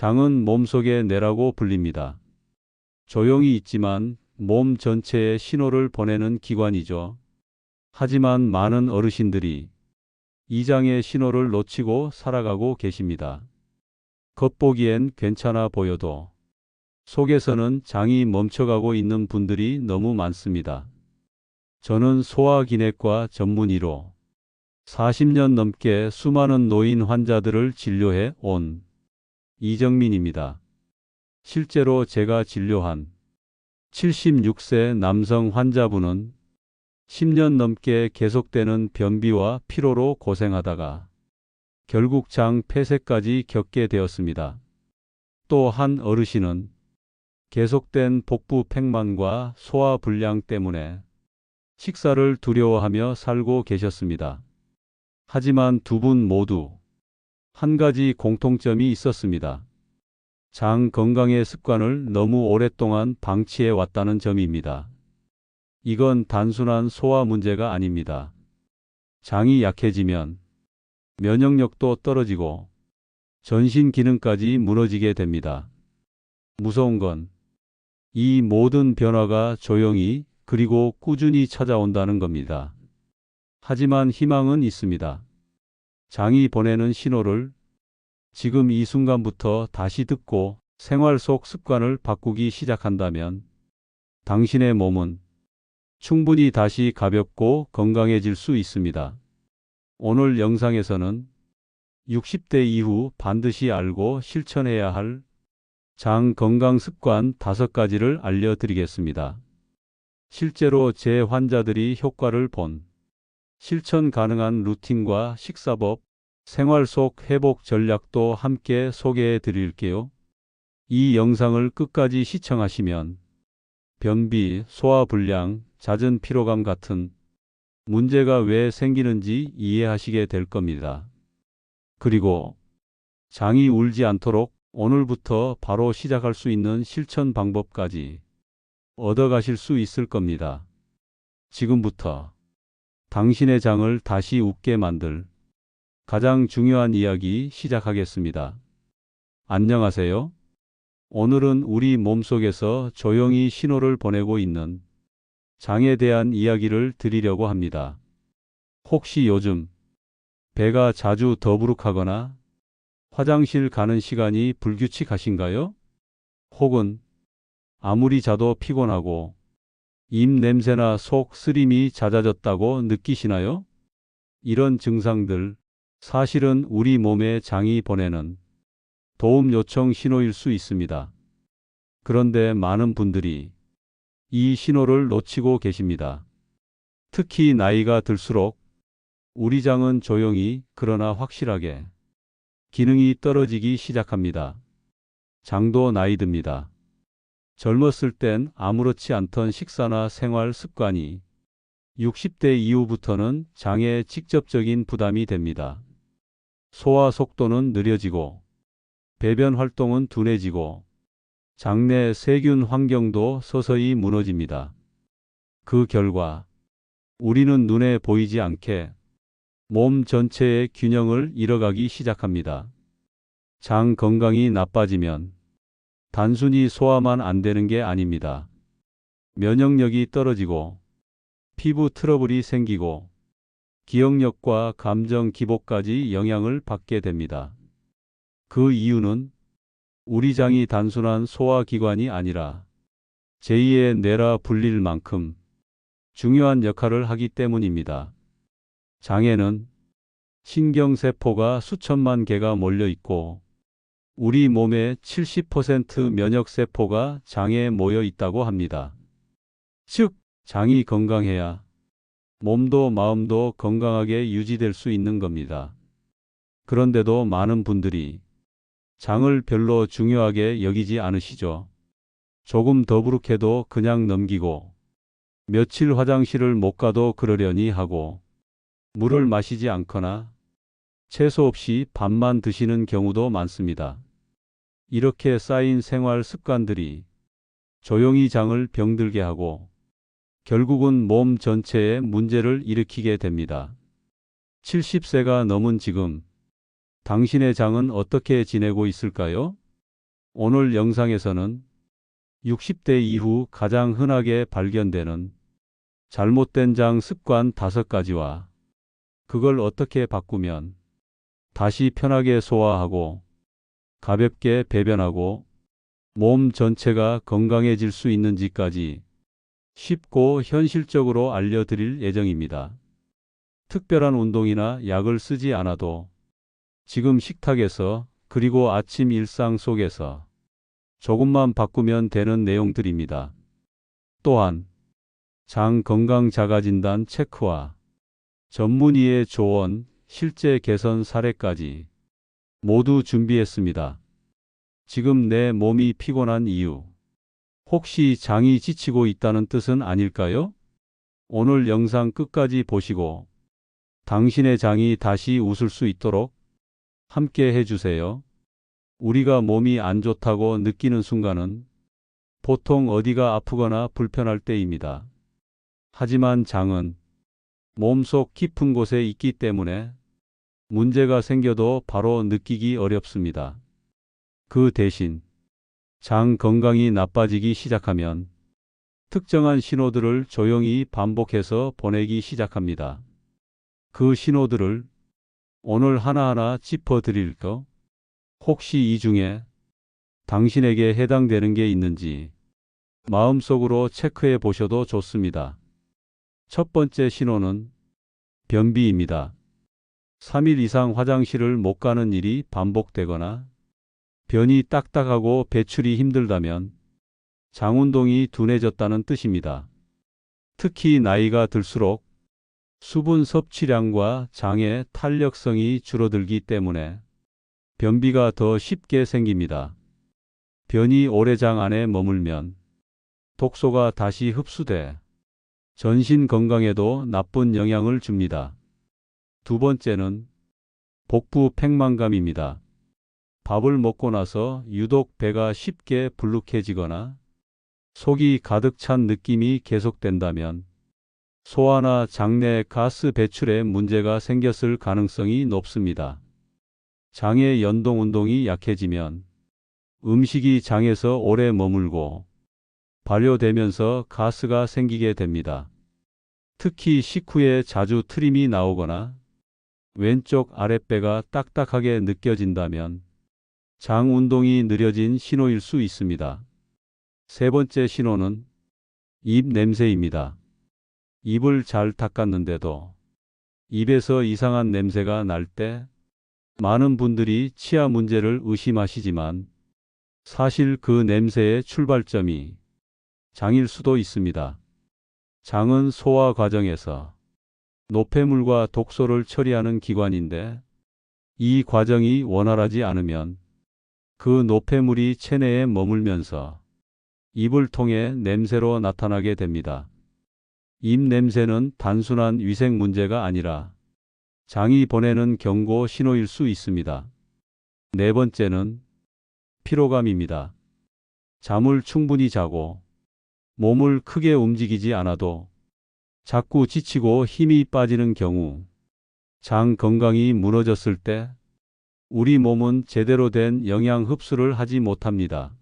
장은 몸속의 뇌라고 불립니다. 조용히 있지만 몸 전체에 신호를 보내는 기관이죠. 하지만 많은 어르신들이 이 장의 신호를 놓치고 살아가고 계십니다. 겉보기엔 괜찮아 보여도 속에서는 장이 멈춰가고 있는 분들이 너무 많습니다. 저는 소화기내과 전문의로 40년 넘게 수많은 노인 환자들을 진료해 온 이정민입니다. 실제로 제가 진료한 76세 남성 환자분은 10년 넘게 계속되는 변비와 피로로 고생하다가 결국 장 폐쇄까지 겪게 되었습니다. 또 한 어르신은 계속된 복부 팽만과 소화불량 때문에 식사를 두려워하며 살고 계셨습니다. 하지만 두 분 모두 한 가지 공통점이 있었습니다. 장 건강의 습관을 너무 오랫동안 방치해 왔다는 점입니다. 이건 단순한 소화 문제가 아닙니다. 장이 약해지면 면역력도 떨어지고 전신 기능까지 무너지게 됩니다. 무서운 건 이 모든 변화가 조용히 그리고 꾸준히 찾아온다는 겁니다. 하지만 희망은 있습니다. 장이 보내는 신호를 지금 이 순간부터 다시 듣고 생활 속 습관을 바꾸기 시작한다면 당신의 몸은 충분히 다시 가볍고 건강해질 수 있습니다. 오늘 영상에서는 60대 이후 반드시 알고 실천해야 할 장 건강 습관 5가지를 알려드리겠습니다. 실제로 제 환자들이 효과를 본 실천 가능한 루틴과 식사법, 생활 속 회복 전략도 함께 소개해 드릴게요. 이 영상을 끝까지 시청하시면 변비, 소화불량, 잦은 피로감 같은 문제가 왜 생기는지 이해하시게 될 겁니다. 그리고 장이 울지 않도록 오늘부터 바로 시작할 수 있는 실천 방법까지 얻어가실 수 있을 겁니다. 지금부터 당신의 장을 다시 웃게 만들 가장 중요한 이야기 시작하겠습니다. 안녕하세요. 오늘은 우리 몸속에서 조용히 신호를 보내고 있는 장에 대한 이야기를 드리려고 합니다. 혹시 요즘 배가 자주 더부룩하거나 화장실 가는 시간이 불규칙하신가요? 혹은 아무리 자도 피곤하고 입 냄새나 속 쓰림이 잦아졌다고 느끼시나요? 이런 증상들 사실은 우리 몸의 장이 보내는 도움 요청 신호일 수 있습니다. 그런데 많은 분들이 이 신호를 놓치고 계십니다. 특히 나이가 들수록 우리 장은 조용히 그러나 확실하게 기능이 떨어지기 시작합니다. 장도 나이 듭니다. 젊었을 땐 아무렇지 않던 식사나 생활 습관이 60대 이후부터는 장에 직접적인 부담이 됩니다. 소화 속도는 느려지고 배변 활동은 둔해지고 장내 세균 환경도 서서히 무너집니다. 그 결과 우리는 눈에 보이지 않게 몸 전체의 균형을 잃어가기 시작합니다. 장 건강이 나빠지면 단순히 소화만 안 되는 게 아닙니다. 면역력이 떨어지고 피부 트러블이 생기고 기억력과 감정 기복까지 영향을 받게 됩니다. 그 이유는 우리 장이 단순한 소화기관이 아니라 제2의 뇌라 불릴 만큼 중요한 역할을 하기 때문입니다. 장에는 신경세포가 수천만 개가 몰려 있고 우리 몸의 70% 면역세포가 장에 모여 있다고 합니다. 즉, 장이 건강해야 몸도 마음도 건강하게 유지될 수 있는 겁니다. 그런데도 많은 분들이 장을 별로 중요하게 여기지 않으시죠. 조금 더부룩해도 그냥 넘기고 며칠 화장실을 못 가도 그러려니 하고 물을 마시지 않거나 채소 없이 밥만 드시는 경우도 많습니다. 이렇게 쌓인 생활 습관들이 조용히 장을 병들게 하고 결국은 몸 전체에 문제를 일으키게 됩니다. 70세가 넘은 지금 당신의 장은 어떻게 지내고 있을까요? 오늘 영상에서는 60대 이후 가장 흔하게 발견되는 잘못된 장 습관 5가지와 그걸 어떻게 바꾸면 다시 편하게 소화하고 가볍게 배변하고 몸 전체가 건강해질 수 있는지까지 쉽고 현실적으로 알려드릴 예정입니다. 특별한 운동이나 약을 쓰지 않아도 지금 식탁에서 그리고 아침 일상 속에서 조금만 바꾸면 되는 내용들입니다. 또한 장 건강 자가진단 체크와 전문의의 조언, 실제 개선 사례까지 모두 준비했습니다. 지금 내 몸이 피곤한 이유, 혹시 장이 지치고 있다는 뜻은 아닐까요? 오늘 영상 끝까지 보시고 당신의 장이 다시 웃을 수 있도록 함께 해주세요. 우리가 몸이 안 좋다고 느끼는 순간은 보통 어디가 아프거나 불편할 때입니다. 하지만 장은 몸속 깊은 곳에 있기 때문에 문제가 생겨도 바로 느끼기 어렵습니다. 그 대신 장 건강이 나빠지기 시작하면 특정한 신호들을 조용히 반복해서 보내기 시작합니다. 그 신호들을 오늘 하나하나 짚어드릴까? 혹시 이 중에 당신에게 해당되는 게 있는지 마음속으로 체크해 보셔도 좋습니다. 첫 번째 신호는 변비입니다. 3일 이상 화장실을 못 가는 일이 반복되거나 변이 딱딱하고 배출이 힘들다면 장 운동이 둔해졌다는 뜻입니다. 특히 나이가 들수록 수분 섭취량과 장의 탄력성이 줄어들기 때문에 변비가 더 쉽게 생깁니다. 변이 오래 장 안에 머물면 독소가 다시 흡수돼 전신 건강에도 나쁜 영향을 줍니다. 두 번째는 복부 팽만감입니다. 밥을 먹고 나서 유독 배가 쉽게 불룩해지거나 속이 가득 찬 느낌이 계속된다면 소화나 장내 가스 배출에 문제가 생겼을 가능성이 높습니다. 장의 연동 운동이 약해지면 음식이 장에서 오래 머물고 발효되면서 가스가 생기게 됩니다. 특히 식후에 자주 트림이 나오거나 왼쪽 아랫배가 딱딱하게 느껴진다면 장 운동이 느려진 신호일 수 있습니다. 세 번째 신호는 입 냄새입니다. 입을 잘 닦았는데도 입에서 이상한 냄새가 날 때 많은 분들이 치아 문제를 의심하시지만 사실 그 냄새의 출발점이 장일 수도 있습니다. 장은 소화 과정에서 노폐물과 독소를 처리하는 기관인데 이 과정이 원활하지 않으면 그 노폐물이 체내에 머물면서 입을 통해 냄새로 나타나게 됩니다. 입 냄새는 단순한 위생 문제가 아니라 장이 보내는 경고 신호일 수 있습니다. 네 번째는 피로감입니다. 잠을 충분히 자고 몸을 크게 움직이지 않아도 자꾸 지치고 힘이 빠지는 경우 장 건강이 무너졌을 때 우리 몸은 제대로 된 영양 흡수를 하지 못합니다.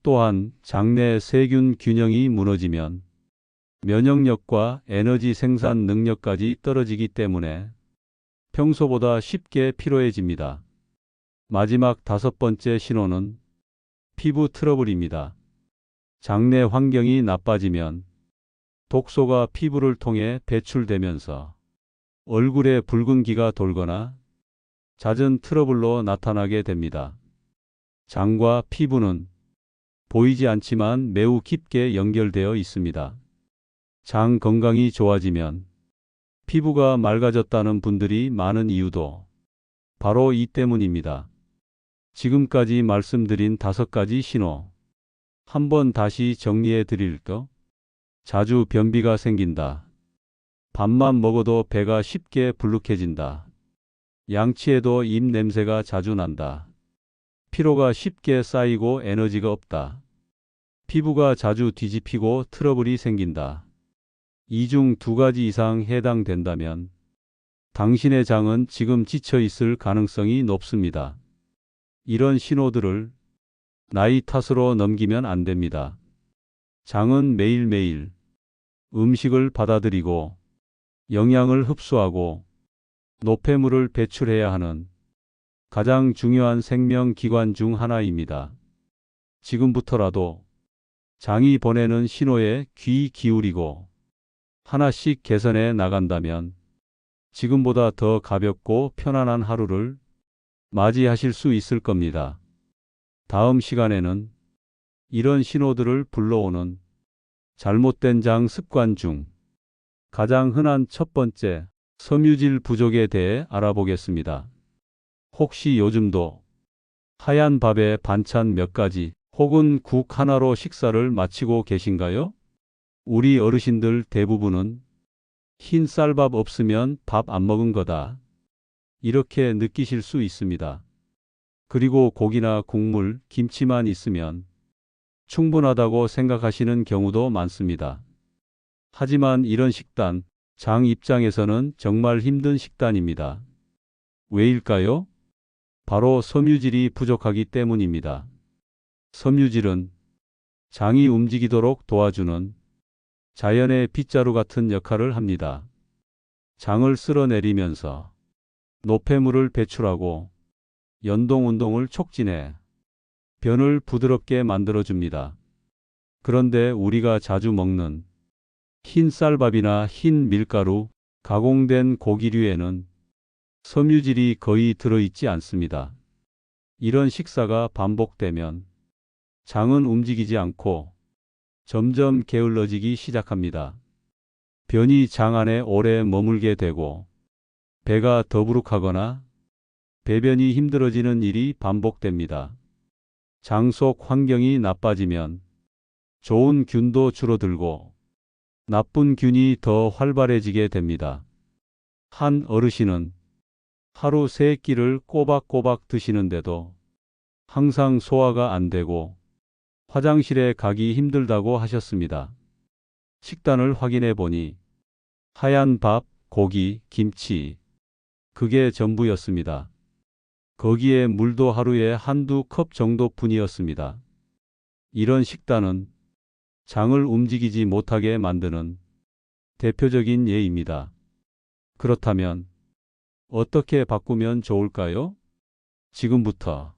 또한 장내 세균 균형이 무너지면 면역력과 에너지 생산 능력까지 떨어지기 때문에 평소보다 쉽게 피로해집니다. 마지막 5번째 신호는 피부 트러블입니다. 장내 환경이 나빠지면 독소가 피부를 통해 배출되면서 얼굴에 붉은기가 돌거나 잦은 트러블로 나타나게 됩니다. 장과 피부는 보이지 않지만 매우 깊게 연결되어 있습니다. 장 건강이 좋아지면 피부가 맑아졌다는 분들이 많은 이유도 바로 이 때문입니다. 지금까지 말씀드린 5가지 신호 한번 다시 정리해 드릴까? 자주 변비가 생긴다. 밥만 먹어도 배가 쉽게 불룩해진다. 양치해도 입 냄새가 자주 난다. 피로가 쉽게 쌓이고 에너지가 없다. 피부가 자주 뒤집히고 트러블이 생긴다. 이 중 2가지 이상 해당된다면 당신의 장은 지금 지쳐 있을 가능성이 높습니다. 이런 신호들을 나이 탓으로 넘기면 안 됩니다. 장은 매일매일 음식을 받아들이고 영양을 흡수하고 노폐물을 배출해야 하는 가장 중요한 생명기관 중 하나입니다. 지금부터라도 장이 보내는 신호에 귀 기울이고 하나씩 개선해 나간다면 지금보다 더 가볍고 편안한 하루를 맞이하실 수 있을 겁니다. 다음 시간에는 이런 신호들을 불러오는 잘못된 장 습관 중 가장 흔한 첫 번째, 섬유질 부족에 대해 알아보겠습니다. 혹시 요즘도 하얀 밥에 반찬 몇 가지 혹은 국 하나로 식사를 마치고 계신가요? 우리 어르신들 대부분은 흰 쌀밥 없으면 밥 안 먹은 거다, 이렇게 느끼실 수 있습니다. 그리고 고기나 국물, 김치만 있으면 충분하다고 생각하시는 경우도 많습니다. 하지만 이런 식단, 장 입장에서는 정말 힘든 식단입니다. 왜일까요? 바로 섬유질이 부족하기 때문입니다. 섬유질은 장이 움직이도록 도와주는 자연의 빗자루 같은 역할을 합니다. 장을 쓸어내리면서 노폐물을 배출하고 연동 운동을 촉진해 변을 부드럽게 만들어줍니다. 그런데 우리가 자주 먹는 흰 쌀밥이나 흰 밀가루, 가공된 고기류에는 섬유질이 거의 들어있지 않습니다. 이런 식사가 반복되면 장은 움직이지 않고 점점 게을러지기 시작합니다. 변이 장 안에 오래 머물게 되고 배가 더부룩하거나 배변이 힘들어지는 일이 반복됩니다. 장 속 환경이 나빠지면 좋은 균도 줄어들고 나쁜 균이 더 활발해지게 됩니다. 한 어르신은 하루 3끼를 꼬박꼬박 드시는데도 항상 소화가 안 되고 화장실에 가기 힘들다고 하셨습니다. 식단을 확인해 보니 하얀 밥, 고기, 김치, 그게 전부였습니다. 거기에 물도 하루에 한두 컵 정도뿐이었습니다. 이런 식단은 장을 움직이지 못하게 만드는 대표적인 예입니다. 그렇다면 어떻게 바꾸면 좋을까요? 지금부터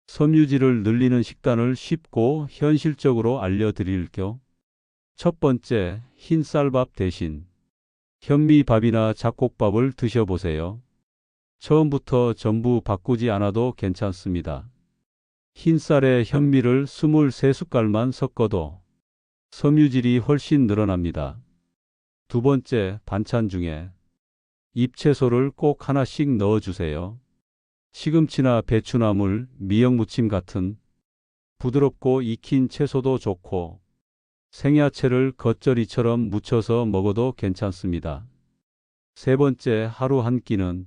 섬유질을 늘리는 식단을 쉽고 현실적으로 알려드릴게요. 첫 번째, 흰 쌀밥 대신 현미밥이나 잡곡밥을 드셔보세요. 처음부터 전부 바꾸지 않아도 괜찮습니다. 흰 쌀에 현미를 23숟갈만 섞어도 섬유질이 훨씬 늘어납니다. 두 번째, 반찬 중에 잎채소를 꼭 하나씩 넣어주세요. 시금치나 배추나물, 미역무침 같은 부드럽고 익힌 채소도 좋고 생야채를 겉절이처럼 무쳐서 먹어도 괜찮습니다. 세 번째, 하루 한 끼는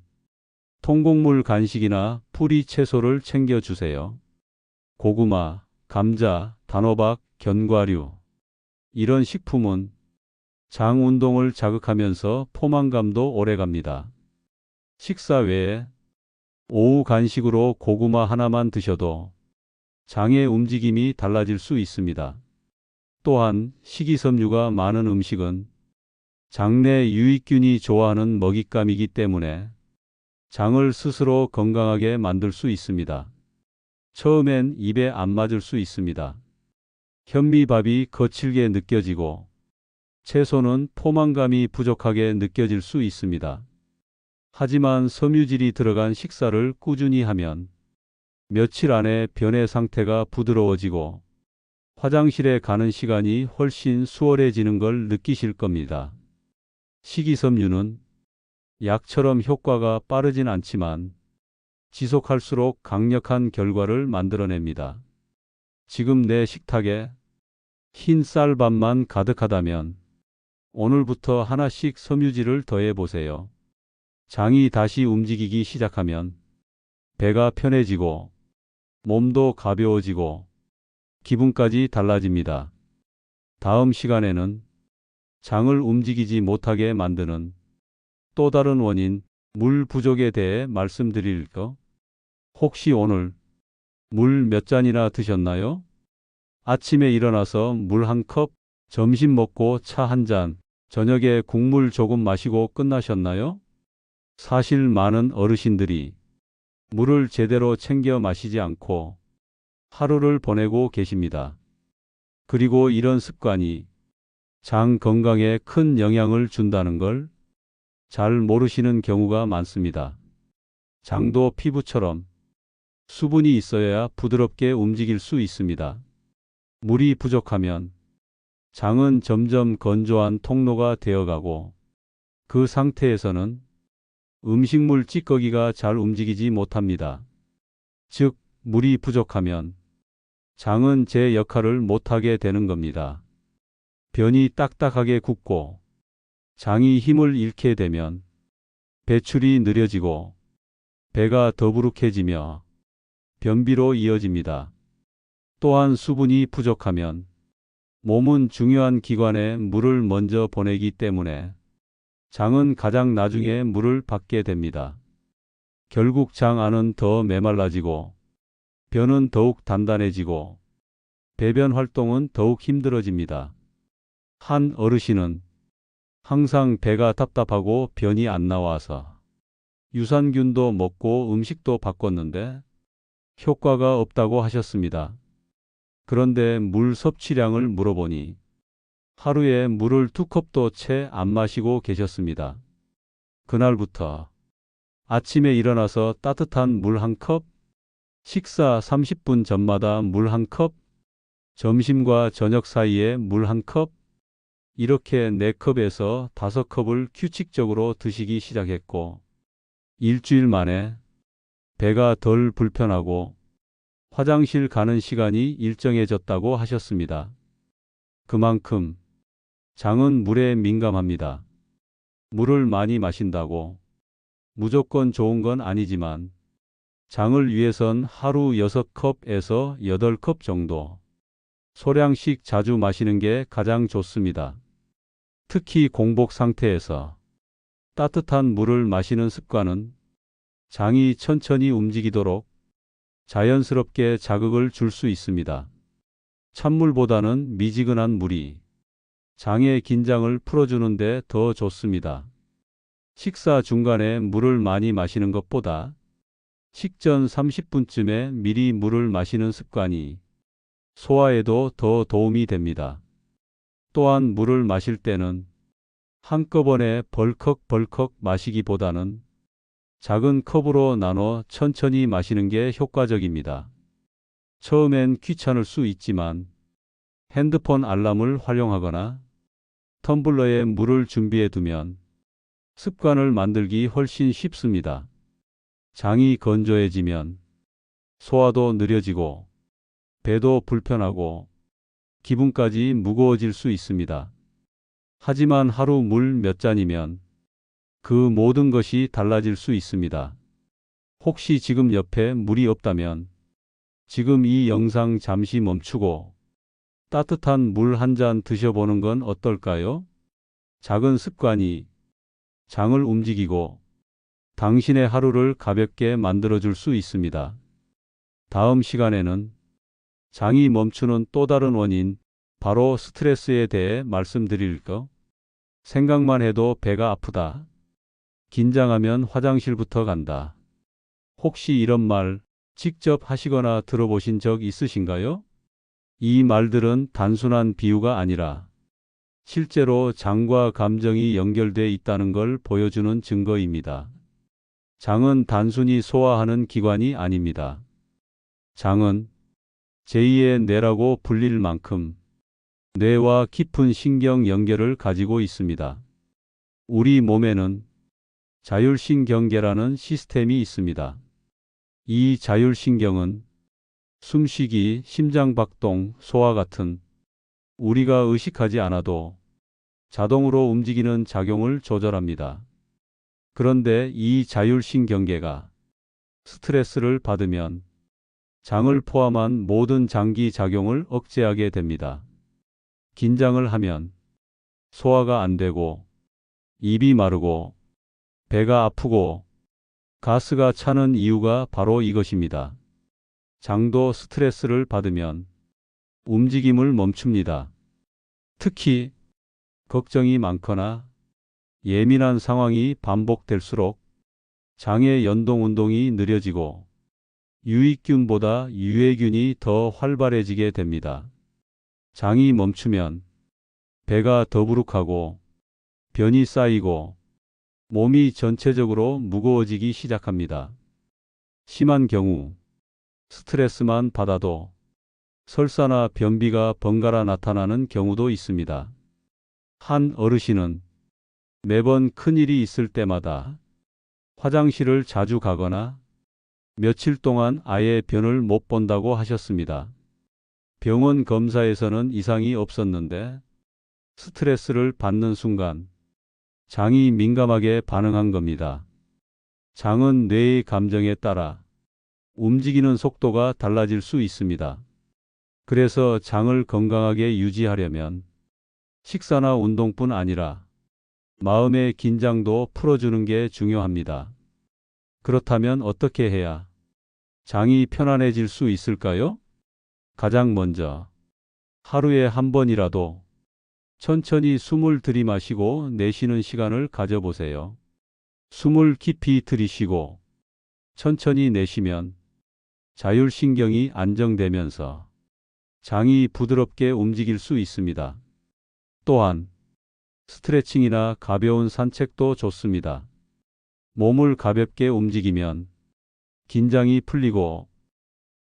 통곡물 간식이나 풀이 채소를 챙겨주세요. 고구마, 감자, 단호박, 견과류. 이런 식품은 장 운동을 자극하면서 포만감도 오래갑니다. 식사 외에 오후 간식으로 고구마 하나만 드셔도 장의 움직임이 달라질 수 있습니다. 또한 식이섬유가 많은 음식은 장내 유익균이 좋아하는 먹잇감이기 때문에 장을 스스로 건강하게 만들 수 있습니다. 처음엔 입에 안 맞을 수 있습니다. 현미밥이 거칠게 느껴지고 채소는 포만감이 부족하게 느껴질 수 있습니다. 하지만 섬유질이 들어간 식사를 꾸준히 하면 며칠 안에 변의 상태가 부드러워지고 화장실에 가는 시간이 훨씬 수월해지는 걸 느끼실 겁니다. 식이섬유는 약처럼 효과가 빠르진 않지만 지속할수록 강력한 결과를 만들어냅니다. 지금 내 식탁에 흰 쌀밥만 가득하다면 오늘부터 하나씩 섬유질을 더해 보세요. 장이 다시 움직이기 시작하면 배가 편해지고 몸도 가벼워지고 기분까지 달라집니다. 다음 시간에는 장을 움직이지 못하게 만드는 또 다른 원인, 물 부족에 대해 말씀드릴게요. 혹시 오늘 물 몇 잔이나 드셨나요? 아침에 일어나서 물 한 컵, 점심 먹고 차 한 잔, 저녁에 국물 조금 마시고 끝나셨나요? 사실 많은 어르신들이 물을 제대로 챙겨 마시지 않고 하루를 보내고 계십니다. 그리고 이런 습관이 장 건강에 큰 영향을 준다는 걸 잘 모르시는 경우가 많습니다. 장도 피부처럼 수분이 있어야 부드럽게 움직일 수 있습니다. 물이 부족하면 장은 점점 건조한 통로가 되어가고 그 상태에서는 음식물 찌꺼기가 잘 움직이지 못합니다. 즉, 물이 부족하면 장은 제 역할을 못하게 되는 겁니다. 변이 딱딱하게 굳고 장이 힘을 잃게 되면 배출이 느려지고 배가 더부룩해지며 변비로 이어집니다. 또한 수분이 부족하면 몸은 중요한 기관에 물을 먼저 보내기 때문에 장은 가장 나중에 물을 받게 됩니다. 결국 장 안은 더 메말라지고 변은 더욱 단단해지고 배변 활동은 더욱 힘들어집니다. 한 어르신은 항상 배가 답답하고 변이 안 나와서 유산균도 먹고 음식도 바꿨는데 효과가 없다고 하셨습니다. 그런데 물 섭취량을 물어보니 하루에 물을 2컵도 채 안 마시고 계셨습니다. 그날부터 아침에 일어나서 따뜻한 물 한 컵, 식사 30분 전마다 물 한 컵, 점심과 저녁 사이에 물 한 컵, 이렇게 4컵에서 5컵을 규칙적으로 드시기 시작했고, 일주일 만에 배가 덜 불편하고 화장실 가는 시간이 일정해졌다고 하셨습니다. 그만큼 장은 물에 민감합니다. 물을 많이 마신다고 무조건 좋은 건 아니지만 장을 위해선 하루 6컵에서 8컵 정도 소량씩 자주 마시는 게 가장 좋습니다. 특히 공복 상태에서 따뜻한 물을 마시는 습관은 장이 천천히 움직이도록 자연스럽게 자극을 줄 수 있습니다. 찬물보다는 미지근한 물이 장의 긴장을 풀어주는데 더 좋습니다. 식사 중간에 물을 많이 마시는 것보다 식전 30분쯤에 미리 물을 마시는 습관이 소화에도 더 도움이 됩니다. 또한 물을 마실 때는 한꺼번에 벌컥벌컥 마시기보다는 작은 컵으로 나눠 천천히 마시는 게 효과적입니다. 처음엔 귀찮을 수 있지만 핸드폰 알람을 활용하거나 텀블러에 물을 준비해 두면 습관을 만들기 훨씬 쉽습니다. 장이 건조해지면 소화도 느려지고 배도 불편하고 기분까지 무거워질 수 있습니다. 하지만 하루 물 몇 잔이면 그 모든 것이 달라질 수 있습니다. 혹시 지금 옆에 물이 없다면 지금 이 영상 잠시 멈추고 따뜻한 물 한 잔 드셔보는 건 어떨까요? 작은 습관이 장을 움직이고 당신의 하루를 가볍게 만들어줄 수 있습니다. 다음 시간에는 장이 멈추는 또 다른 원인, 바로 스트레스에 대해 말씀드릴까? 생각만 해도 배가 아프다. 긴장하면 화장실부터 간다. 혹시 이런 말 직접 하시거나 들어보신 적 있으신가요? 이 말들은 단순한 비유가 아니라 실제로 장과 감정이 연결돼 있다는 걸 보여주는 증거입니다. 장은 단순히 소화하는 기관이 아닙니다. 장은 제2의 뇌라고 불릴 만큼 뇌와 깊은 신경 연결을 가지고 있습니다. 우리 몸에는 자율신경계라는 시스템이 있습니다. 이 자율신경은 숨쉬기, 심장박동, 소화 같은 우리가 의식하지 않아도 자동으로 움직이는 작용을 조절합니다. 그런데 이 자율신경계가 스트레스를 받으면 장을 포함한 모든 장기 작용을 억제하게 됩니다. 긴장을 하면 소화가 안 되고 입이 마르고 배가 아프고 가스가 차는 이유가 바로 이것입니다. 장도 스트레스를 받으면 움직임을 멈춥니다. 특히 걱정이 많거나 예민한 상황이 반복될수록 장의 연동 운동이 느려지고 유익균보다 유해균이 더 활발해지게 됩니다. 장이 멈추면 배가 더부룩하고 변이 쌓이고 몸이 전체적으로 무거워지기 시작합니다. 심한 경우 스트레스만 받아도 설사나 변비가 번갈아 나타나는 경우도 있습니다. 한 어르신은 매번 큰일이 있을 때마다 화장실을 자주 가거나 며칠 동안 아예 변을 못 본다고 하셨습니다. 병원 검사에서는 이상이 없었는데 스트레스를 받는 순간 장이 민감하게 반응한 겁니다. 장은 뇌의 감정에 따라 움직이는 속도가 달라질 수 있습니다. 그래서 장을 건강하게 유지하려면 식사나 운동뿐 아니라 마음의 긴장도 풀어주는 게 중요합니다. 그렇다면 어떻게 해야 장이 편안해질 수 있을까요? 가장 먼저 하루에 한 번이라도 천천히 숨을 들이마시고 내쉬는 시간을 가져보세요. 숨을 깊이 들이쉬고 천천히 내쉬면 자율신경이 안정되면서 장이 부드럽게 움직일 수 있습니다. 또한 스트레칭이나 가벼운 산책도 좋습니다. 몸을 가볍게 움직이면 긴장이 풀리고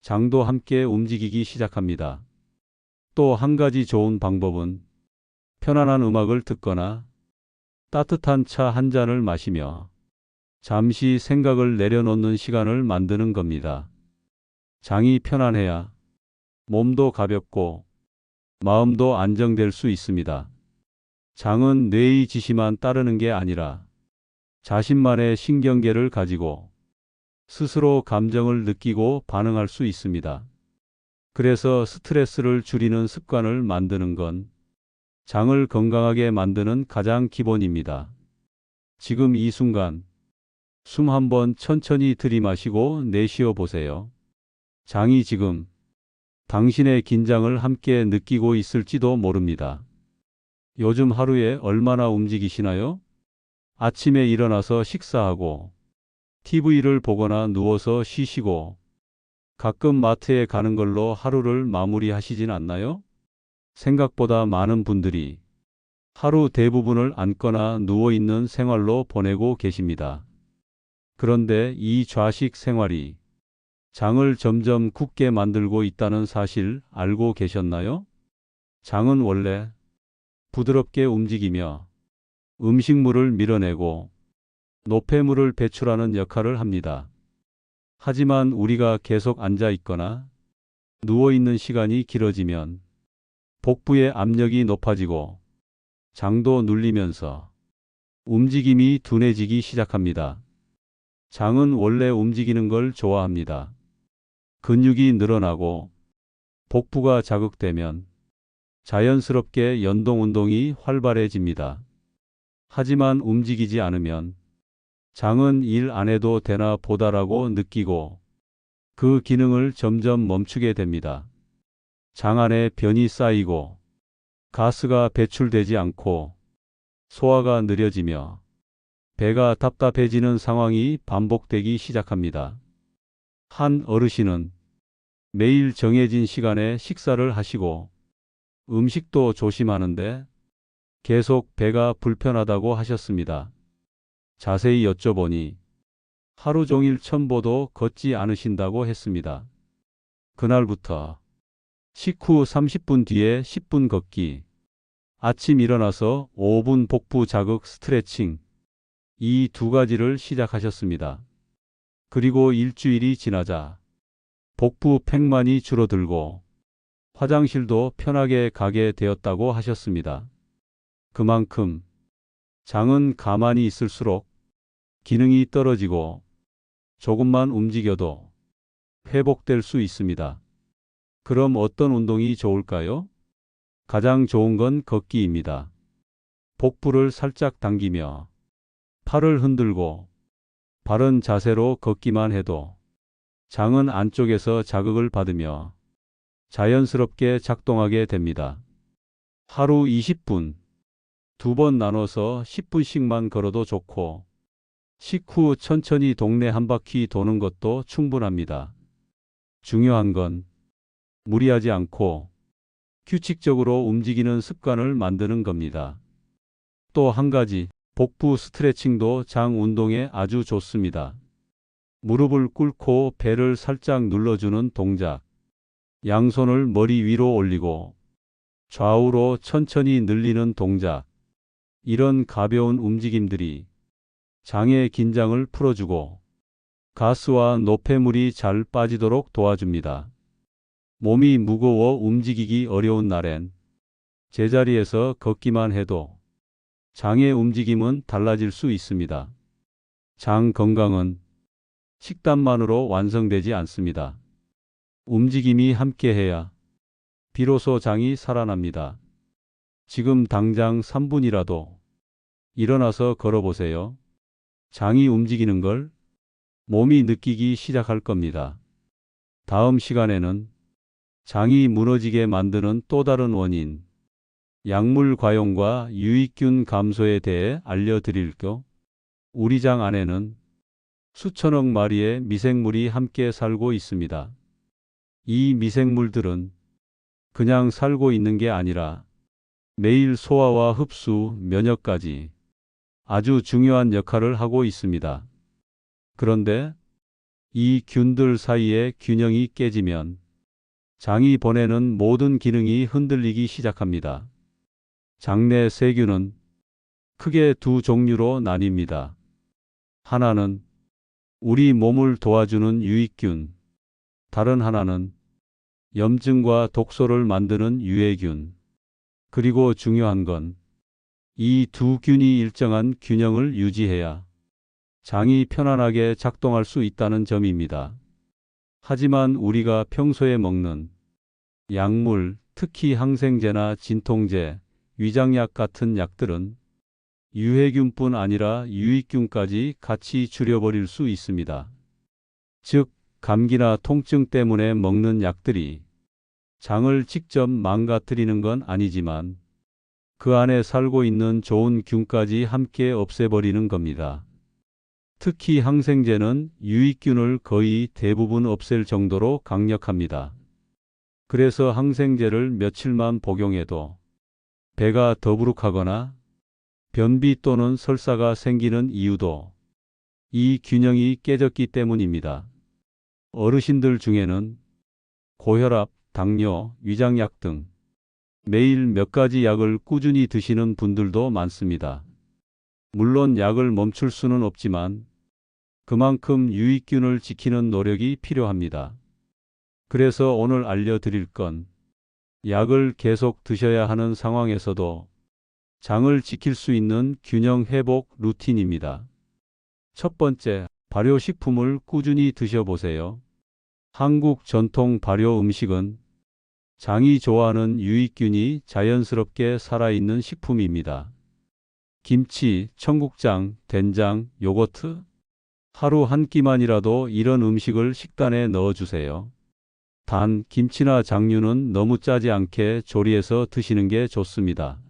장도 함께 움직이기 시작합니다. 또 한 가지 좋은 방법은 편안한 음악을 듣거나 따뜻한 차 한 잔을 마시며 잠시 생각을 내려놓는 시간을 만드는 겁니다. 장이 편안해야 몸도 가볍고 마음도 안정될 수 있습니다. 장은 뇌의 지시만 따르는 게 아니라 자신만의 신경계를 가지고 스스로 감정을 느끼고 반응할 수 있습니다. 그래서 스트레스를 줄이는 습관을 만드는 건 장을 건강하게 만드는 가장 기본입니다. 지금 이 순간 숨 한번 천천히 들이마시고 내쉬어 보세요. 장이 지금 당신의 긴장을 함께 느끼고 있을지도 모릅니다. 요즘 하루에 얼마나 움직이시나요? 아침에 일어나서 식사하고 TV를 보거나 누워서 쉬시고 가끔 마트에 가는 걸로 하루를 마무리하시진 않나요? 생각보다 많은 분들이 하루 대부분을 앉거나 누워있는 생활로 보내고 계십니다. 그런데 이 좌식 생활이 장을 점점 굳게 만들고 있다는 사실 알고 계셨나요? 장은 원래 부드럽게 움직이며 음식물을 밀어내고 노폐물을 배출하는 역할을 합니다. 하지만 우리가 계속 앉아 있거나 누워 있는 시간이 길어지면 복부의 압력이 높아지고 장도 눌리면서 움직임이 둔해지기 시작합니다. 장은 원래 움직이는 걸 좋아합니다. 근육이 늘어나고 복부가 자극되면 자연스럽게 연동 운동이 활발해집니다. 하지만 움직이지 않으면 장은 일 안 해도 되나 보다라고 느끼고 그 기능을 점점 멈추게 됩니다. 장 안에 변이 쌓이고 가스가 배출되지 않고 소화가 느려지며 배가 답답해지는 상황이 반복되기 시작합니다. 한 어르신은 매일 정해진 시간에 식사를 하시고 음식도 조심하는데 계속 배가 불편하다고 하셨습니다. 자세히 여쭤보니 하루 종일 첨보도 걷지 않으신다고 했습니다. 그날부터 식후 30분 뒤에 10분 걷기, 아침 일어나서 5분 복부 자극 스트레칭, 이 두 가지를 시작하셨습니다. 그리고 일주일이 지나자 복부 팽만이 줄어들고 화장실도 편하게 가게 되었다고 하셨습니다. 그만큼 장은 가만히 있을수록 기능이 떨어지고 조금만 움직여도 회복될 수 있습니다. 그럼 어떤 운동이 좋을까요? 가장 좋은 건 걷기입니다. 복부를 살짝 당기며 팔을 흔들고 바른 자세로 걷기만 해도 장은 안쪽에서 자극을 받으며 자연스럽게 작동하게 됩니다. 하루 20분, 2번 나눠서 10분씩만 걸어도 좋고, 식후 천천히 동네 한 바퀴 도는 것도 충분합니다. 중요한 건 무리하지 않고 규칙적으로 움직이는 습관을 만드는 겁니다. 또 한 가지, 복부 스트레칭도 장 운동에 아주 좋습니다. 무릎을 꿇고 배를 살짝 눌러주는 동작, 양손을 머리 위로 올리고 좌우로 천천히 늘리는 동작, 이런 가벼운 움직임들이 장의 긴장을 풀어주고 가스와 노폐물이 잘 빠지도록 도와줍니다. 몸이 무거워 움직이기 어려운 날엔 제자리에서 걷기만 해도 장의 움직임은 달라질 수 있습니다. 장 건강은 식단만으로 완성되지 않습니다. 움직임이 함께해야 비로소 장이 살아납니다. 지금 당장 3분이라도 일어나서 걸어보세요. 장이 움직이는 걸 몸이 느끼기 시작할 겁니다. 다음 시간에는 장이 무너지게 만드는 또 다른 원인, 약물 과용과 유익균 감소에 대해 알려드릴게요. 우리 장 안에는 수천억 마리의 미생물이 함께 살고 있습니다. 이 미생물들은 그냥 살고 있는 게 아니라 매일 소화와 흡수, 면역까지 아주 중요한 역할을 하고 있습니다. 그런데 이 균들 사이의 균형이 깨지면 장이 보내는 모든 기능이 흔들리기 시작합니다. 장내 세균은 크게 두 종류로 나뉩니다. 하나는 우리 몸을 도와주는 유익균, 다른 하나는 염증과 독소를 만드는 유해균. 그리고 중요한 건 이 두 균이 일정한 균형을 유지해야 장이 편안하게 작동할 수 있다는 점입니다. 하지만 우리가 평소에 먹는 약물, 특히 항생제나 진통제, 위장약 같은 약들은 유해균뿐 아니라 유익균까지 같이 줄여버릴 수 있습니다. 즉, 감기나 통증 때문에 먹는 약들이 장을 직접 망가뜨리는 건 아니지만 그 안에 살고 있는 좋은 균까지 함께 없애버리는 겁니다. 특히 항생제는 유익균을 거의 대부분 없앨 정도로 강력합니다. 그래서 항생제를 며칠만 복용해도 배가 더부룩하거나 변비 또는 설사가 생기는 이유도 이 균형이 깨졌기 때문입니다. 어르신들 중에는 고혈압, 당뇨, 위장약 등 매일 몇 가지 약을 꾸준히 드시는 분들도 많습니다. 물론 약을 멈출 수는 없지만 그만큼 유익균을 지키는 노력이 필요합니다. 그래서 오늘 알려드릴 건 약을 계속 드셔야 하는 상황에서도 장을 지킬 수 있는 균형 회복 루틴입니다. 첫 번째, 발효식품을 꾸준히 드셔보세요. 한국 전통 발효 음식은 장이 좋아하는 유익균이 자연스럽게 살아있는 식품입니다. 김치, 청국장, 된장, 요거트, 하루 한 끼만이라도 이런 음식을 식단에 넣어주세요. 단, 김치나 장류는 너무 짜지 않게 조리해서 드시는 게 좋습니다.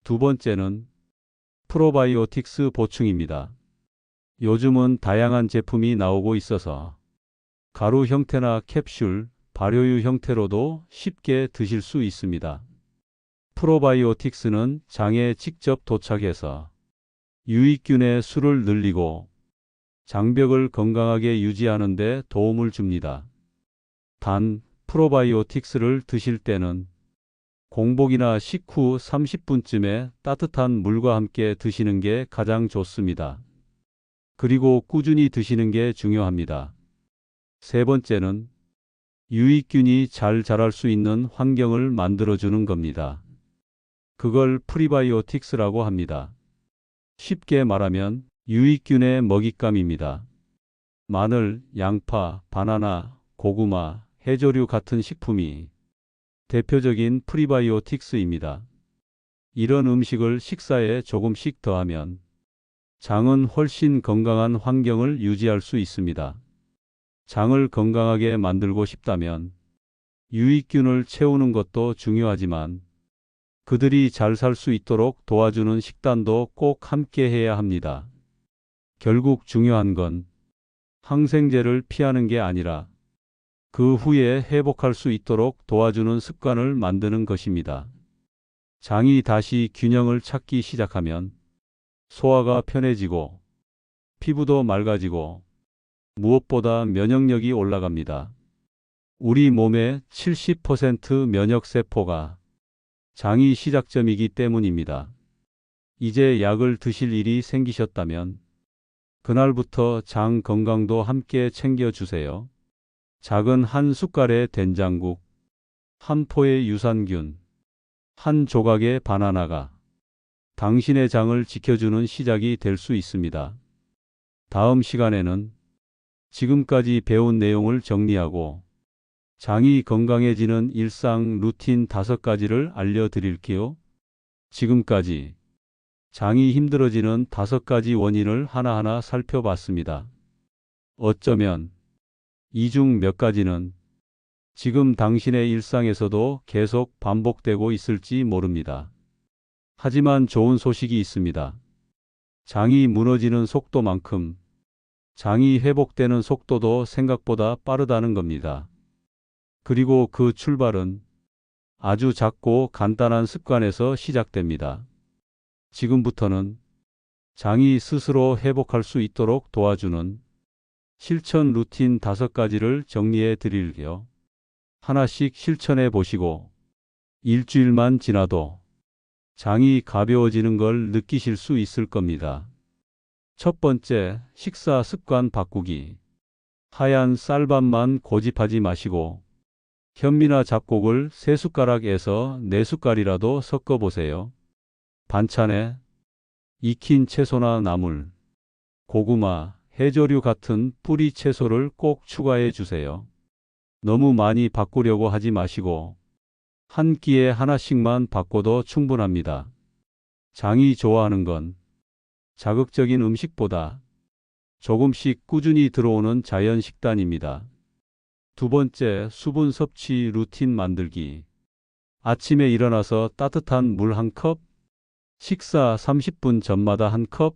두 번째는 프로바이오틱스 보충입니다. 요즘은 다양한 제품이 나오고 있어서 가루 형태나 캡슐, 발효유 형태로도 쉽게 드실 수 있습니다. 프로바이오틱스는 장에 직접 도착해서 유익균의 수를 늘리고 장벽을 건강하게 유지하는 데 도움을 줍니다. 단, 프로바이오틱스를 드실 때는 공복이나 식후 30분쯤에 따뜻한 물과 함께 드시는 게 가장 좋습니다. 그리고 꾸준히 드시는 게 중요합니다. 세 번째는 유익균이 잘 자랄 수 있는 환경을 만들어주는 겁니다. 그걸 프리바이오틱스라고 합니다. 쉽게 말하면 유익균의 먹잇감입니다. 마늘, 양파, 바나나, 고구마, 해조류 같은 식품이 대표적인 프리바이오틱스입니다. 이런 음식을 식사에 조금씩 더하면 장은 훨씬 건강한 환경을 유지할 수 있습니다. 장을 건강하게 만들고 싶다면 유익균을 채우는 것도 중요하지만 그들이 잘 살 수 있도록 도와주는 식단도 꼭 함께 해야 합니다. 결국 중요한 건 항생제를 피하는 게 아니라 그 후에 회복할 수 있도록 도와주는 습관을 만드는 것입니다. 장이 다시 균형을 찾기 시작하면 소화가 편해지고 피부도 맑아지고 무엇보다 면역력이 올라갑니다. 우리 몸의 70% 면역세포가 장이 시작점이기 때문입니다. 이제 약을 드실 일이 생기셨다면 그날부터 장 건강도 함께 챙겨주세요. 작은 한 숟갈의 된장국, 한 포의 유산균, 한 조각의 바나나가 당신의 장을 지켜주는 시작이 될 수 있습니다. 다음 시간에는 지금까지 배운 내용을 정리하고 장이 건강해지는 일상 루틴 5가지를 알려드릴게요. 지금까지 장이 힘들어지는 5가지 원인을 하나하나 살펴봤습니다. 어쩌면 이 중 몇 가지는 지금 당신의 일상에서도 계속 반복되고 있을지 모릅니다. 하지만 좋은 소식이 있습니다. 장이 무너지는 속도만큼 장이 회복되는 속도도 생각보다 빠르다는 겁니다. 그리고 그 출발은 아주 작고 간단한 습관에서 시작됩니다. 지금부터는 장이 스스로 회복할 수 있도록 도와주는 실천 루틴 5가지를 정리해 드릴게요. 하나씩 실천해 보시고 일주일만 지나도 장이 가벼워지는 걸 느끼실 수 있을 겁니다. 첫 번째, 식사 습관 바꾸기. 하얀 쌀밥만 고집하지 마시고 현미나 잡곡을 3숟가락에서 4숟갈이라도 섞어 보세요. 반찬에 익힌 채소나 나물, 고구마, 해조류 같은 뿌리 채소를 꼭 추가해 주세요. 너무 많이 바꾸려고 하지 마시고 한 끼에 하나씩만 바꿔도 충분합니다. 장이 좋아하는 건 자극적인 음식보다 조금씩 꾸준히 들어오는 자연 식단입니다. 두 번째, 수분 섭취 루틴 만들기. 아침에 일어나서 따뜻한 물 1컵, 식사 30분 전마다 1컵,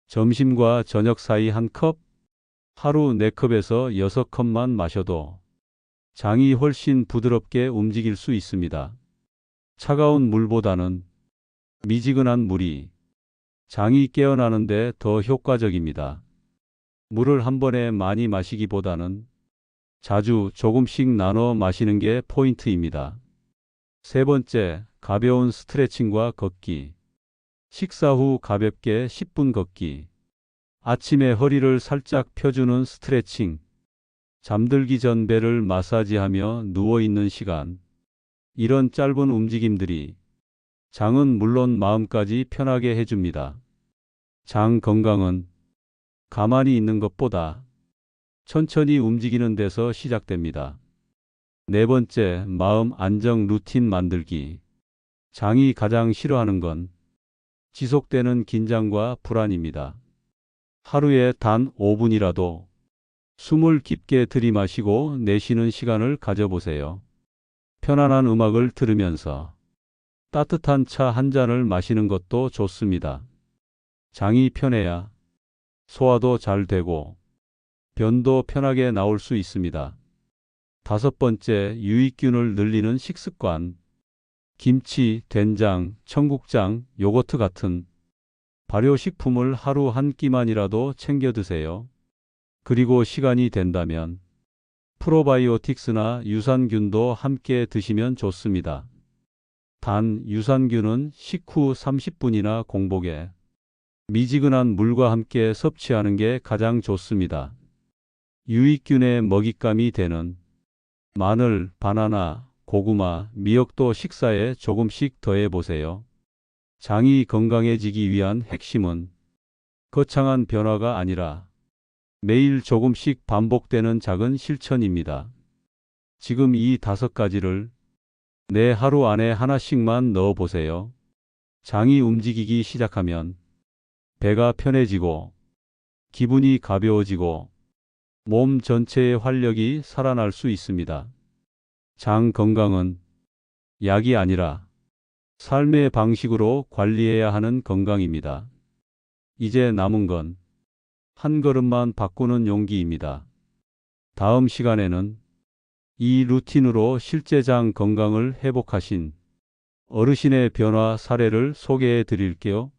점심과 저녁 사이 1컵, 하루 4컵에서 6컵만 마셔도 장이 훨씬 부드럽게 움직일 수 있습니다. 차가운 물보다는 미지근한 물이 장이 깨어나는데 더 효과적입니다. 물을 한 번에 많이 마시기보다는 자주 조금씩 나눠 마시는 게 포인트입니다. 세 번째, 가벼운 스트레칭과 걷기. 식사 후 가볍게 10분 걷기. 아침에 허리를 살짝 펴주는 스트레칭. 잠들기 전 배를 마사지하며 누워있는 시간. 이런 짧은 움직임들이 장은 물론 마음까지 편하게 해줍니다. 장 건강은 가만히 있는 것보다 천천히 움직이는 데서 시작됩니다. 네 번째, 마음 안정 루틴 만들기. 장이 가장 싫어하는 건 지속되는 긴장과 불안입니다. 하루에 단 5분이라도 숨을 깊게 들이마시고 내쉬는 시간을 가져보세요. 편안한 음악을 들으면서 따뜻한 차 한 잔을 마시는 것도 좋습니다. 장이 편해야 소화도 잘 되고 변도 편하게 나올 수 있습니다. 다섯 번째, 유익균을 늘리는 식습관. 김치, 된장, 청국장, 요거트 같은 발효식품을 하루 한 끼만이라도 챙겨 드세요. 그리고 시간이 된다면 프로바이오틱스나 유산균도 함께 드시면 좋습니다. 단, 유산균은 식후 30분이나 공복에 미지근한 물과 함께 섭취하는 게 가장 좋습니다. 유익균의 먹잇감이 되는 마늘, 바나나, 고구마, 미역도 식사에 조금씩 더해 보세요. 장이 건강해지기 위한 핵심은 거창한 변화가 아니라 매일 조금씩 반복되는 작은 실천입니다. 지금 이 5가지를 내 하루 안에 하나씩만 넣어 보세요. 장이 움직이기 시작하면 배가 편해지고 기분이 가벼워지고 몸 전체의 활력이 살아날 수 있습니다. 장 건강은 약이 아니라 삶의 방식으로 관리해야 하는 건강입니다. 이제 남은 건 한 걸음만 바꾸는 용기입니다. 다음 시간에는 이 루틴으로 실제 장 건강을 회복하신 어르신의 변화 사례를 소개해 드릴게요.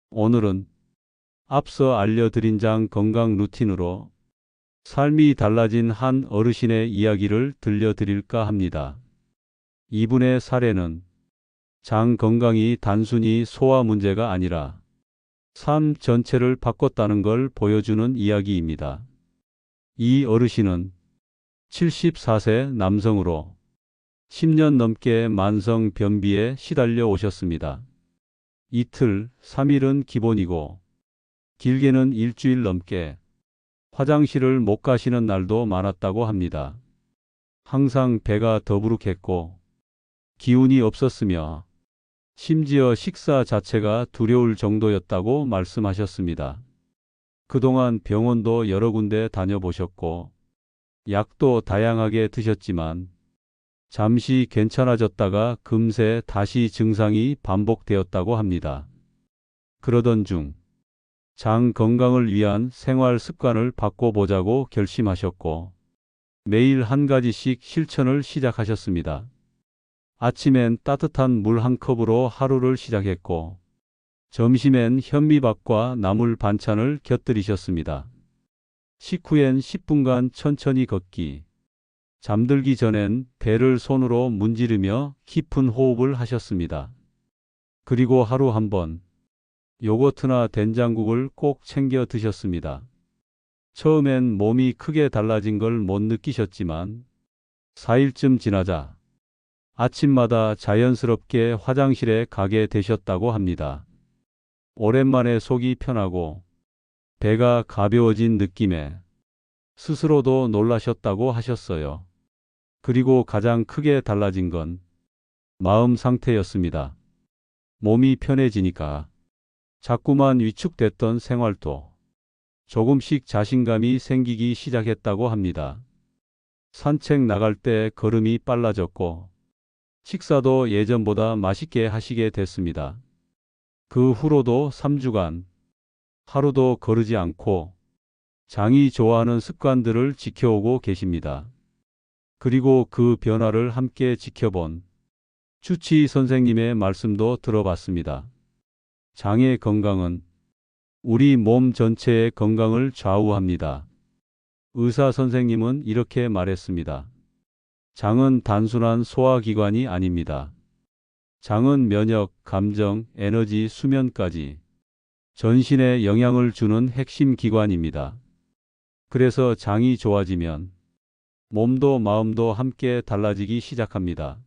오늘은 앞서 알려드린 장 건강 루틴으로 삶이 달라진 한 어르신의 이야기를 들려드릴까 합니다. 이분의 사례는 장 건강이 단순히 소화 문제가 아니라 삶 전체를 바꿨다는 걸 보여주는 이야기입니다. 이 어르신은 74세 남성으로 10년 넘게 만성 변비에 시달려 오셨습니다. 이틀, 3일은 기본이고 길게는 일주일 넘게 화장실을 못 가시는 날도 많았다고 합니다. 항상 배가 더부룩했고 기운이 없었으며 심지어 식사 자체가 두려울 정도였다고 말씀하셨습니다. 그동안 병원도 여러 군데 다녀보셨고 약도 다양하게 드셨지만 잠시 괜찮아졌다가 금세 다시 증상이 반복되었다고 합니다. 그러던 중 장 건강을 위한 생활 습관을 바꿔보자고 결심하셨고 매일 한 가지씩 실천을 시작하셨습니다. 아침엔 따뜻한 물 한 컵으로 하루를 시작했고 점심엔 현미밥과 나물 반찬을 곁들이셨습니다. 식후엔 10분간 천천히 걷기, 잠들기 전엔 배를 손으로 문지르며 깊은 호흡을 하셨습니다. 그리고 하루 한 번 요거트나 된장국을 꼭 챙겨 드셨습니다. 처음엔 몸이 크게 달라진 걸 못 느끼셨지만 4일쯤 지나자 아침마다 자연스럽게 화장실에 가게 되셨다고 합니다. 오랜만에 속이 편하고 배가 가벼워진 느낌에 스스로도 놀라셨다고 하셨어요. 그리고 가장 크게 달라진 건 마음 상태였습니다. 몸이 편해지니까 자꾸만 위축됐던 생활도 조금씩 자신감이 생기기 시작했다고 합니다. 산책 나갈 때 걸음이 빨라졌고 식사도 예전보다 맛있게 하시게 됐습니다. 그 후로도 3주간 하루도 거르지 않고 장이 좋아하는 습관들을 지켜오고 계십니다. 그리고 그 변화를 함께 지켜본 주치 선생님의 말씀도 들어봤습니다. 장의 건강은 우리 몸 전체의 건강을 좌우합니다. 의사 선생님은 이렇게 말했습니다. 장은 단순한 소화기관이 아닙니다. 장은 면역, 감정, 에너지, 수면까지 전신에 영향을 주는 핵심 기관입니다. 그래서 장이 좋아지면 몸도 마음도 함께 달라지기 시작합니다.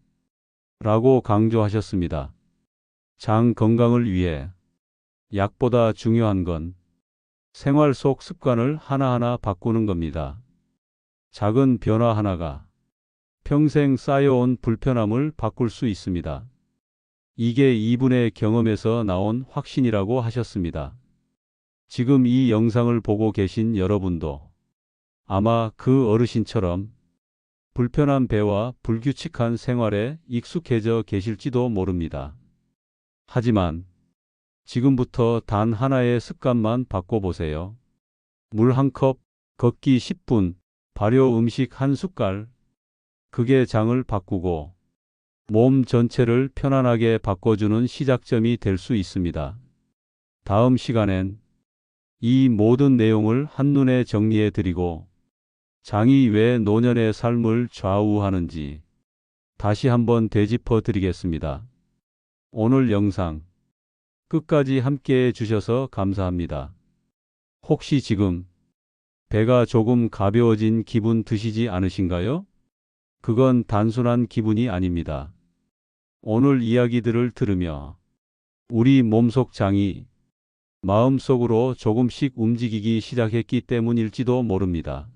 라고 강조하셨습니다. 장 건강을 위해 약보다 중요한 건 생활 속 습관을 하나하나 바꾸는 겁니다. 작은 변화 하나가 평생 쌓여온 불편함을 바꿀 수 있습니다. 이게 이분의 경험에서 나온 확신이라고 하셨습니다. 지금 이 영상을 보고 계신 여러분도 아마 그 어르신처럼 불편한 배와 불규칙한 생활에 익숙해져 계실지도 모릅니다. 하지만 지금부터 단 하나의 습관만 바꿔보세요. 물 한 컵, 걷기 10분, 발효 음식 한 숟갈. 그게 장을 바꾸고 몸 전체를 편안하게 바꿔주는 시작점이 될 수 있습니다. 다음 시간엔 이 모든 내용을 한눈에 정리해 드리고 장이 왜 노년의 삶을 좌우하는지 다시 한번 되짚어 드리겠습니다. 오늘 영상 끝까지 함께 해주셔서 감사합니다. 혹시 지금 배가 조금 가벼워진 기분 드시지 않으신가요? 그건 단순한 기분이 아닙니다. 오늘 이야기들을 들으며 우리 몸속 장이 마음속으로 조금씩 움직이기 시작했기 때문일지도 모릅니다.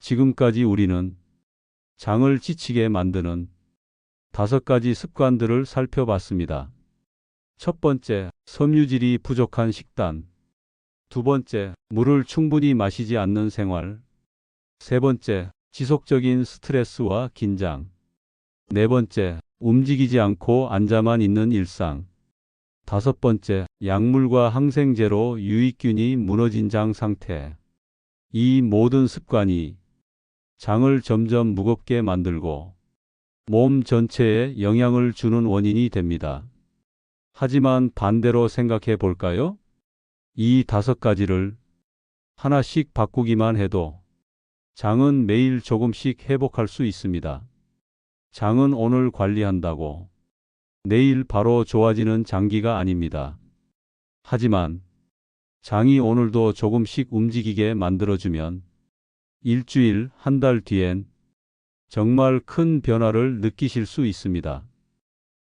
지금까지 우리는 장을 지치게 만드는 5가지 습관들을 살펴봤습니다. 첫 번째, 섬유질이 부족한 식단. 두 번째, 물을 충분히 마시지 않는 생활. 세 번째, 지속적인 스트레스와 긴장. 네 번째, 움직이지 않고 앉아만 있는 일상. 다섯 번째, 약물과 항생제로 유익균이 무너진 장 상태. 이 모든 습관이 장을 점점 무겁게 만들고 몸 전체에 영향을 주는 원인이 됩니다. 하지만 반대로 생각해 볼까요? 이 다섯 가지를 하나씩 바꾸기만 해도 장은 매일 조금씩 회복할 수 있습니다. 장은 오늘 관리한다고 내일 바로 좋아지는 장기가 아닙니다. 하지만 장이 오늘도 조금씩 움직이게 만들어주면 일주일, 한 달 뒤엔 정말 큰 변화를 느끼실 수 있습니다.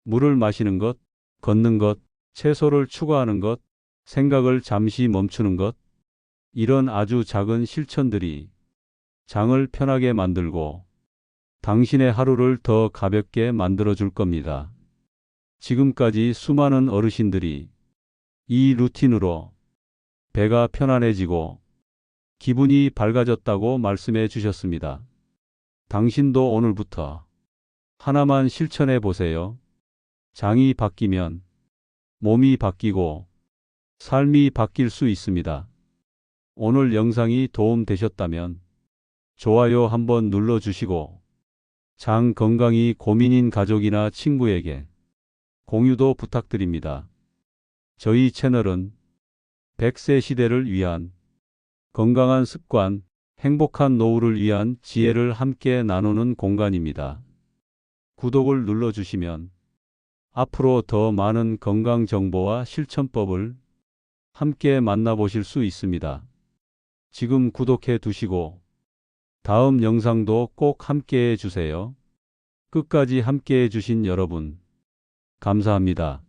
물을 마시는 것, 걷는 것, 채소를 추가하는 것, 생각을 잠시 멈추는 것, 이런 아주 작은 실천들이 장을 편하게 만들고 당신의 하루를 더 가볍게 만들어줄 겁니다. 지금까지 수많은 어르신들이 이 루틴으로 배가 편안해지고 기분이 밝아졌다고 말씀해 주셨습니다. 당신도 오늘부터 하나만 실천해 보세요. 장이 바뀌면 몸이 바뀌고 삶이 바뀔 수 있습니다. 오늘 영상이 도움 되셨다면 좋아요 한번 눌러주시고 장 건강이 고민인 가족이나 친구에게 공유도 부탁드립니다. 저희 채널은 100세 시대를 위한 건강한 습관, 행복한 노후를 위한 지혜를 함께 나누는 공간입니다. 구독을 눌러주시면 앞으로 더 많은 건강 정보와 실천법을 함께 만나보실 수 있습니다. 지금 구독해 두시고 다음 영상도 꼭 함께 해주세요. 끝까지 함께 해주신 여러분, 감사합니다.